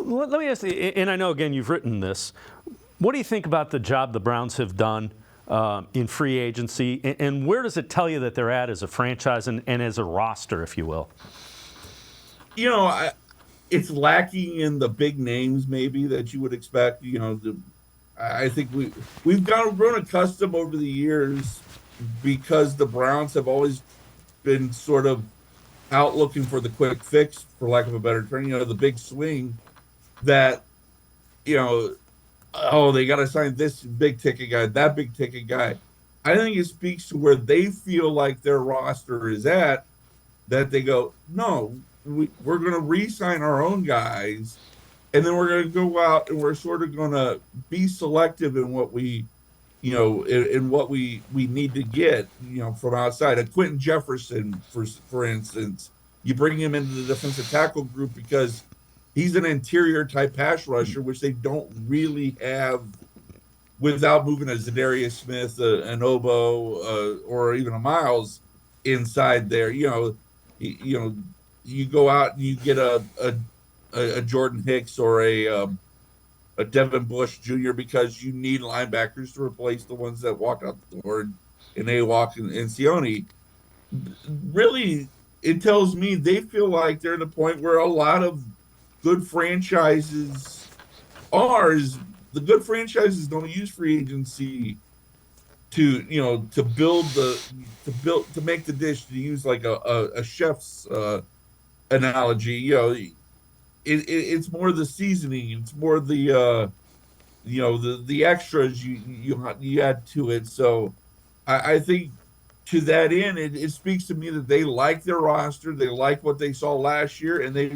Let me ask you, and I know, again, you've written this. What do you think about the job the Browns have done in free agency, and where does it tell you that they're at as a franchise and as a roster, if you will? It's lacking in the big names maybe that you would expect. I think we've grown accustomed over the years because the Browns have always been sort of out looking for the quick fix, for lack of a better term. The big swing that you know oh, they got to sign this big ticket guy, that big ticket guy. I think it speaks to where they feel like their roster is at, that they go, no, we're going to re-sign our own guys, and then we're going to go out and we're sort of going to be selective in what in what we need to get, from outside. A Quentin Jefferson, for instance, you bring him into the defensive tackle group because he's an interior type pass rusher, which they don't really have without moving a Zadarius Smith, an Obo, or even a Miles inside there. You go out and you get a Jordan Hicks or a Devin Bush Jr. because you need linebackers to replace the ones that walk out the door, and they walk in Sione. Really, it tells me they feel like they're at a point where a lot of good franchises are. Is the good franchises don't use free agency to to make the dish, to use like a chef's analogy. It's more the seasoning, it's more the extras you add to it. So I think to that end, it speaks to me that they like their roster, they like what they saw last year, and they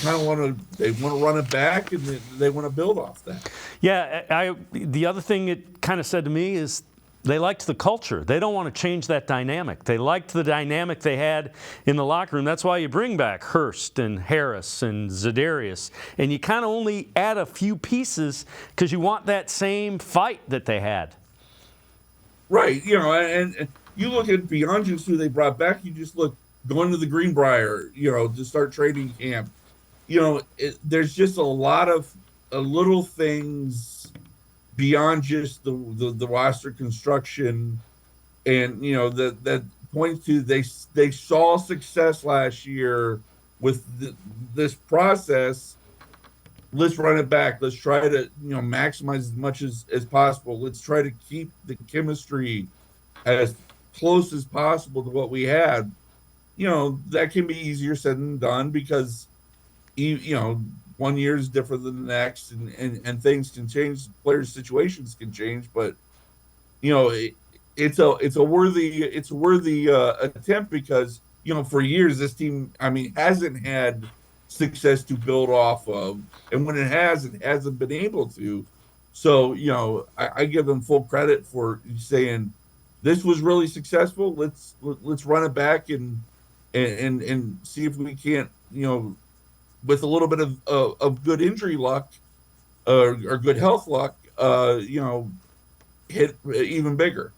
kind of want to run it back, and they want to build off that. Yeah, the other thing it kind of said to me is they liked the culture. They don't want to change that dynamic. They liked the dynamic they had in the locker room. That's why you bring back Hurst and Harris and Zadarius, and you kind of only add a few pieces because you want that same fight that they had. Right, and you look at beyond just who they brought back. You just look going to the Greenbrier, to start training camp. There's just a lot of little things beyond just the roster construction, and that points to they saw success last year with this process. Let's run it back. Let's try to maximize as much as possible. Let's try to keep the chemistry as close as possible to what we had. That can be easier said than done because 1 year is different than the next, and things can change, players' situations can change. But it's a worthy attempt because for years this team, hasn't had success to build off of, and when it hasn't been able to. So I give them full credit for saying this was really successful. Let's run it back and see if we can't, with a little bit of good injury luck, or good health luck, hit even bigger.